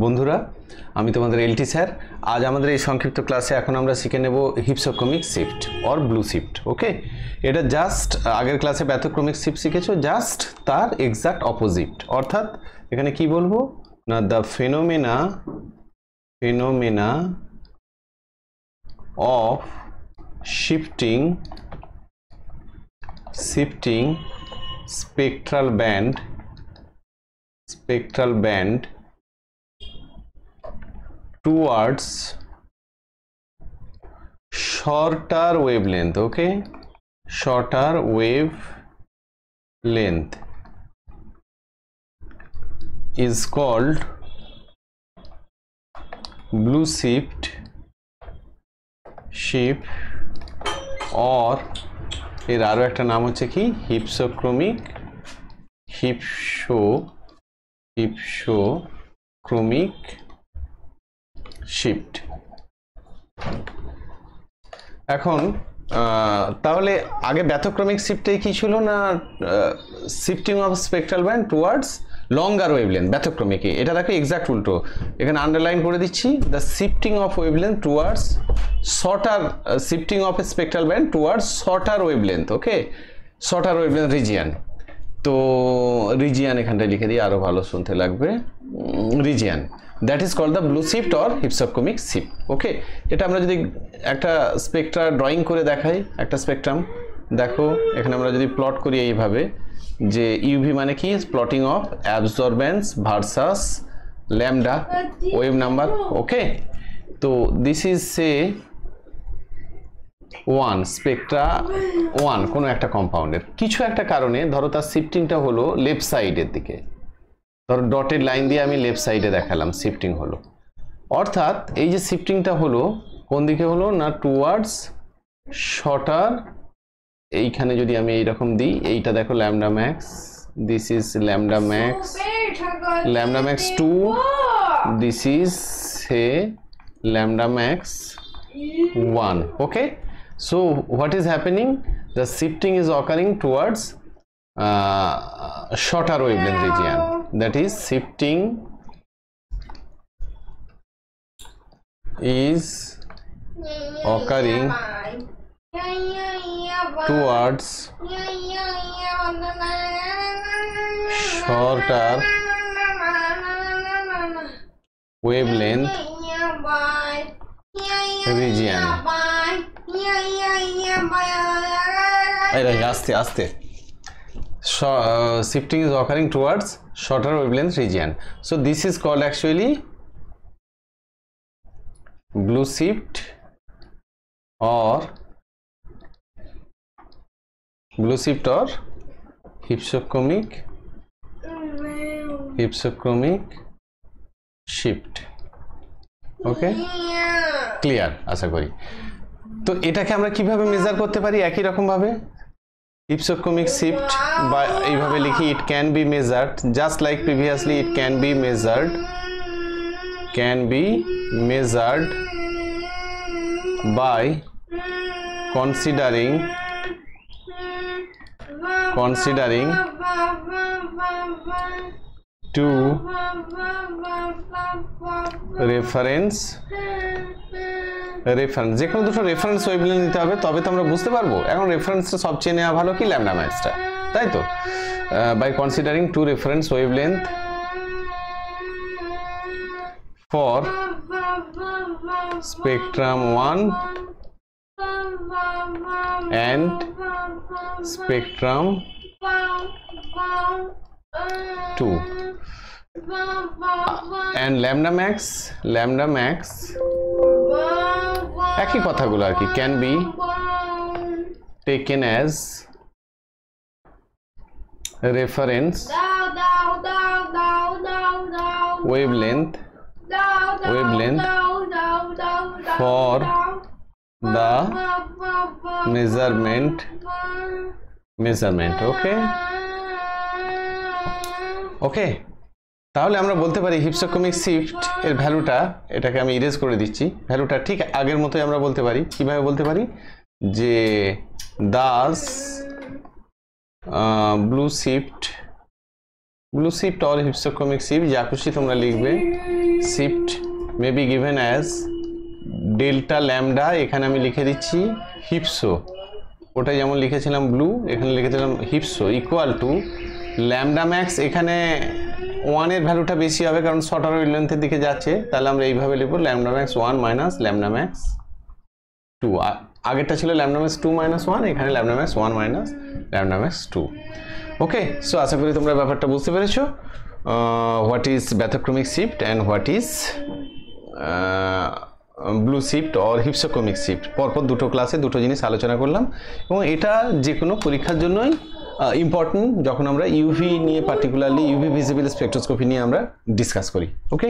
বন্ধুরা, আমি তোমাদের এলটি স্যার। আজ আমাদের এই সংক্ষিপ্ত ক্লাসে এখন আমরা শিখে নেব হিপসোক্রমিক shift or blue shift. Okay, এটা জাস্ট আগের ক্লাসে ব্যতিক্রমিক শিফট শিখেছো, জাস্ট তার এক্সাক্ট অপোজিট। অর্থাৎ এখানে কি বলবো না, the phenomena of shifting spectral band towards shorter wavelength. Okay, shorter wavelength is called blue shift or এর আরো একটা নাম হচ্ছে কি হিপসোক্রমিক শিফট। এখন তাহলে আগে ব্যতিক্রমিক শিফটে কি ছিল না, shifting of spectral band towards longer wavelength. ব্যতিক্রমিক এটা দেখো এক্সাক্ট উল্টো, এখানে আন্ডারলাইন করে দিচ্ছি, the shifting of wavelength towards shorter, shifting of spectral band towards shorter wavelength. Okay, shorter wavelength region. তো রিজিয়ান এখানটায় লিখে দিই, আরো ভালো শুনতে লাগবে। Region, that is called the blue shift or hypsochromic shift. Okay, এটা আমরা যদি একটা স্পেকট্রা ড্রয়িং করে দেখাই, একটা স্পেকট্রাম দেখো, এখানে আমরা যদি প্লট করি এইভাবে, যে ইউভি মানে কি, plotting of absorbance versus lambda wave number. Okay, তো দিস ইজ সে 1 স্পেকট্রা 1 কোনো একটা কম্পাউন্ডের কিছু একটা কারণে, ধরো তার শিফটিংটা হলো লেফট সাইডের দিকে, ধরো ডটেড লাইন দিয়ে আমি লেফট সাইডে দেখালাম শিফটিং হলো। অর্থাৎ এই যে শিফটিংটা হলো কোন দিকে হলো না, টুয়ার্ডস শর্টার। এইখানে যদি আমি এইরকম দিই, এইটা দেখো lambda max, this is lambda max 2, this is say lambda max 1. Okay, so what is happening, the shifting is occurring towards shorter wavelength region, that is shifting is occurring towards shorter wavelength region. আস্তে আস্তে, shifting is occurring towards shorter wavelength region. So this is called actually blue shift or hypsochromic shift. Okay, clear আশা করি। তো এটাকে আমরা কিভাবে measure করতে পারি, একই রকম ভাবে হিপসোক্রমিক শিফট বা এইভাবে লিখি, it can be measured just like previously, it can be measured by considering two reference, যে কোনো দুটো রেফারেন্স ওয়েভলেন্থ নিতে হবে, তবে তো আমরা বুঝতে পারবো। এখন রেফারেন্সটা সবচেয়ে নেওয়া ভালো কি, ল্যামডা ম্যাক্সটা, তাই তো। By considering two reference wavelength for spectrum 1 and spectrum 2 and lambda max একই কথাগুলো আর কি, can be taken as reference wavelength for the measurement. ওকে, তাহলে আমরা বলতে পারি হিপসোক্রমিক শিফট এর ভ্যালুটা, এটাকে আমি ইরেজ করে দিচ্ছি, ভ্যালুটা ঠিক আগের মতোই আমরা বলতে পারি। কিভাবে বলতে পারি, যে thus blue shift blue shift or hypsochromic shift, যা খুশি তোমরা লিখবে। Shift may be given as delta lambda, এখানে আমি লিখে দিচ্ছি হিপসো, ওটা যেমন লিখেছিলাম ব্লু, এখানে লিখেছিলাম হিপসো ইকুয়াল টু ল্যামডা ম্যাক্স, এখানে 1 এর ভ্যালুটা বেশি হবে কারণ শর্টার ওয়েভলেন্থের দিকে যাচ্ছে, তাহলে আমরা এইভাবে লিখব lambda max 1 minus lambda max 2, আগেরটা ছিল ল্যামডা ম্যাক্স 2 মাইনাস 1, এখানে lambda max 1 minus lambda max 2। Okay, so আশা করি তোমরা ব্যাপারটা বুঝতে পেরেছো, what is bathochromic shift and what is blue shift or hypsochromic shift. পরপর দুটো ক্লাসে দুটো জিনিস আলোচনা করলাম, এবং এটা যে কোনো পরীক্ষার জন্যই ইম্পর্টেন্ট যখন আমরা ইউভি নিয়ে, পার্টিকুলারলি ইউভি ভিজিবল স্পেকট্রোস্কোপি নিয়ে আমরা ডিসকাস করি। ওকে।